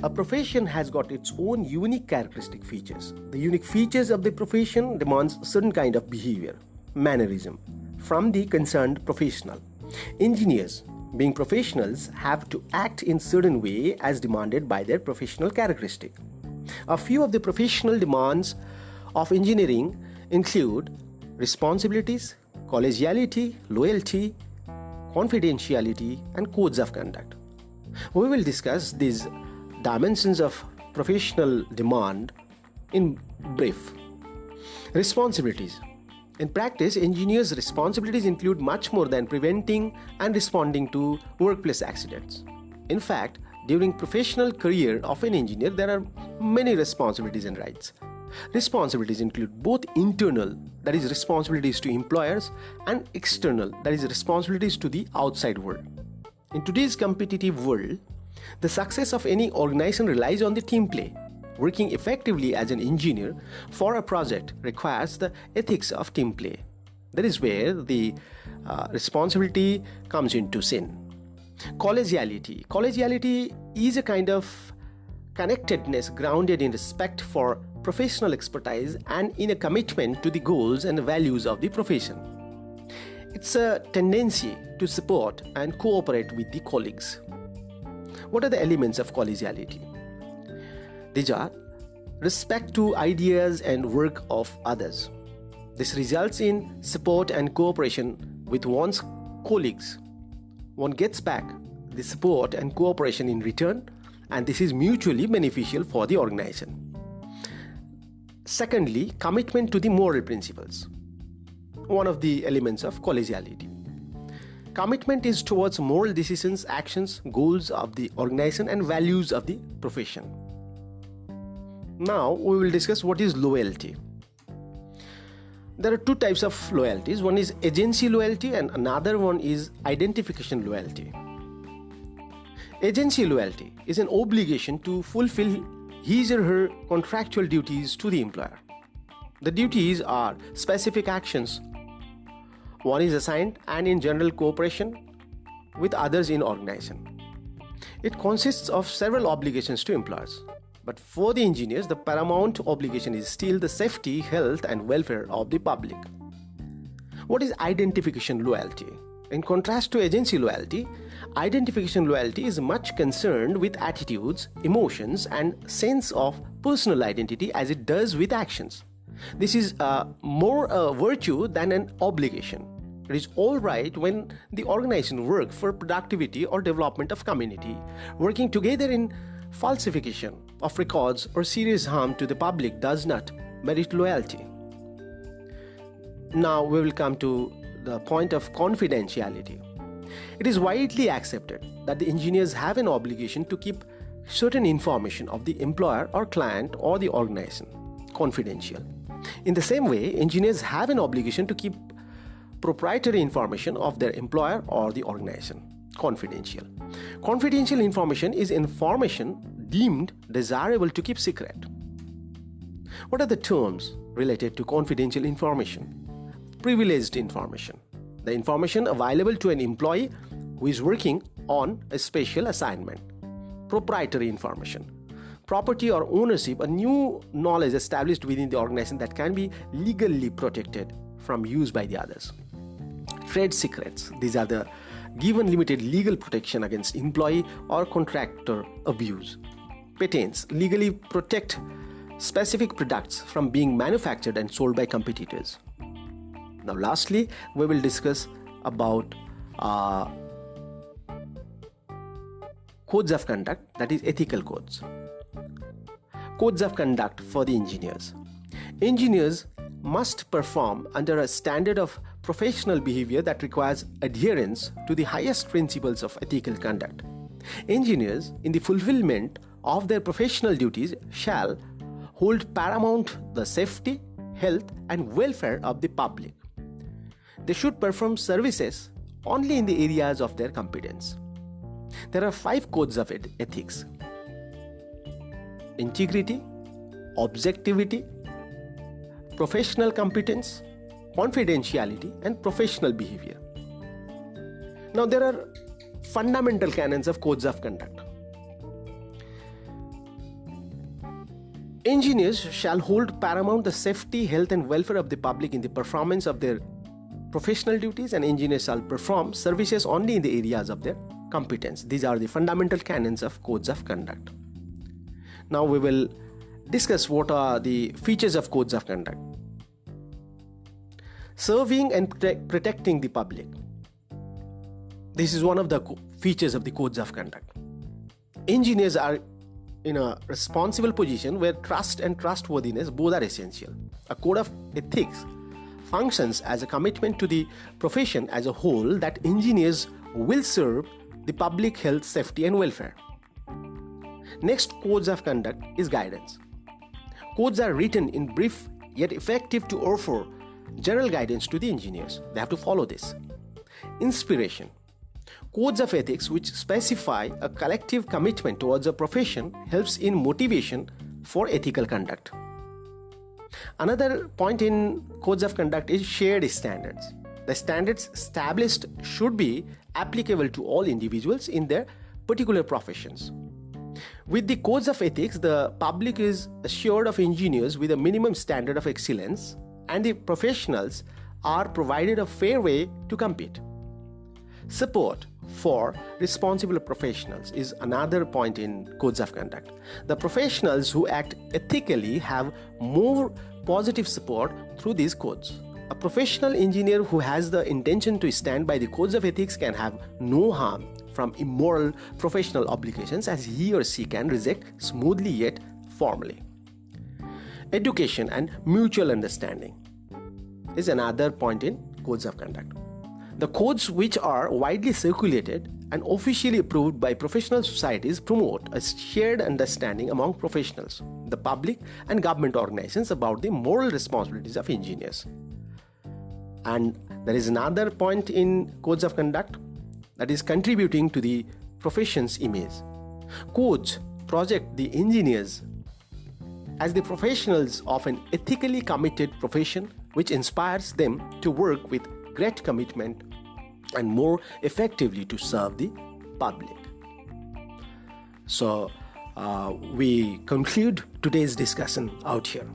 A profession has got its own unique characteristic features. The unique features of the profession demands certain kind of behavior, mannerism, from the concerned professional. Engineers, being professionals, have to act in certain way as demanded by their professional characteristic. A few of the professional demands of engineering include responsibilities, collegiality, loyalty, confidentiality, and codes of conduct. We will discuss these dimensions of professional demand in brief. Responsibilities. In practice, engineers' responsibilities include much more than preventing and responding to workplace accidents. In fact, during professional career of an engineer, there are many responsibilities and rights. Responsibilities include both internal, that is responsibilities to employers, and external, that is responsibilities to the outside world. In today's competitive world, the success of any organization relies on the team play. Working effectively as an engineer for a project requires the ethics of team play. That is where the responsibility comes into sin. Collegiality. Collegiality is a kind of connectedness grounded in respect for professional expertise and in a commitment to the goals and values of the profession. It's a tendency to support and cooperate with the colleagues. What are the elements of collegiality? These are respect to ideas and work of others. This results in support and cooperation with one's colleagues. One gets back the support and cooperation in return, and this is mutually beneficial for the organization. Secondly, commitment to the moral principles. One of the elements of collegiality. Commitment is towards moral decisions, actions, goals of the organization, and values of the profession. Now we will discuss what is loyalty. There are two types of loyalties. One is agency loyalty and another one is identification loyalty. Agency loyalty is an obligation to fulfill his or her contractual duties to the employer. The duties are specific actions. One is assigned and in general cooperation with others in organization. It consists of several obligations to employers. But for the engineers, the paramount obligation is still the safety, health, and welfare of the public. What is identification loyalty? In contrast to agency loyalty, identification loyalty is much concerned with attitudes, emotions, and sense of personal identity as it does with actions. This is more a virtue than an obligation. It is all right when the organization works for productivity or development of community, working together in falsification of records or serious harm to the public does not merit loyalty. Now we will come to the point of confidentiality. It is widely accepted that the engineers have an obligation to keep certain information of the employer or client or the organization confidential. In the same way, engineers have an obligation to keep proprietary information of their employer or the organization confidential. Confidential information is information deemed desirable to keep secret. What are the terms related to confidential information? Privileged information. The information available to an employee who is working on a special assignment. Proprietary information. Property or ownership, a new knowledge established within the organization that can be legally protected from use by the others. Trade secrets. These are the given limited legal protection against employee or contractor abuse. Patents legally protect specific products from being manufactured and sold by competitors. Now lastly, we will discuss about codes of conduct, that is ethical codes. Codes of conduct for the engineers. Engineers must perform under a standard of professional behavior that requires adherence to the highest principles of ethical conduct. Engineers, in the fulfillment of their professional duties, shall hold paramount the safety, health, and welfare of the public. They should perform services only in the areas of their competence. There are 5 codes of ethics: integrity, objectivity, professional competence, confidentiality, and professional behavior. Now there are fundamental canons of codes of conduct. Engineers shall hold paramount the safety, health and welfare of the public in the performance of their professional duties, and engineers shall perform services only in the areas of their competence. These are the fundamental canons of codes of conduct. Now we will discuss what are the features of codes of conduct. Serving and protecting the public. This is one of the features of the codes of conduct. Engineers are in a responsible position where trust and trustworthiness both are essential. A code of ethics functions as a commitment to the profession as a whole that engineers will serve the public health, safety and welfare. Next, codes of conduct is guidance. Codes are written in brief yet effective to offer general guidance to the engineers. They have to follow this. Inspiration. Codes of ethics which specify a collective commitment towards a profession helps in motivation for ethical conduct. Another point in codes of conduct is shared standards. The standards established should be applicable to all individuals in their particular professions. With the codes of ethics, the public is assured of engineers with a minimum standard of excellence, and the professionals are provided a fair way to compete. Support for responsible professionals is another point in codes of conduct. The professionals who act ethically have more positive support through these codes. A professional engineer who has the intention to stand by the codes of ethics can have no harm from immoral professional obligations, as he or she can reject smoothly yet formally. Education and mutual understanding is another point in codes of conduct. The codes, which are widely circulated and officially approved by professional societies, promote a shared understanding among professionals, the public and government organizations about the moral responsibilities of engineers. And there is another point in codes of conduct, that is contributing to the profession's image. Codes project the engineers as the professionals of an ethically committed profession, which inspires them to work with great commitment and more effectively to serve the public. So we conclude today's discussion out here.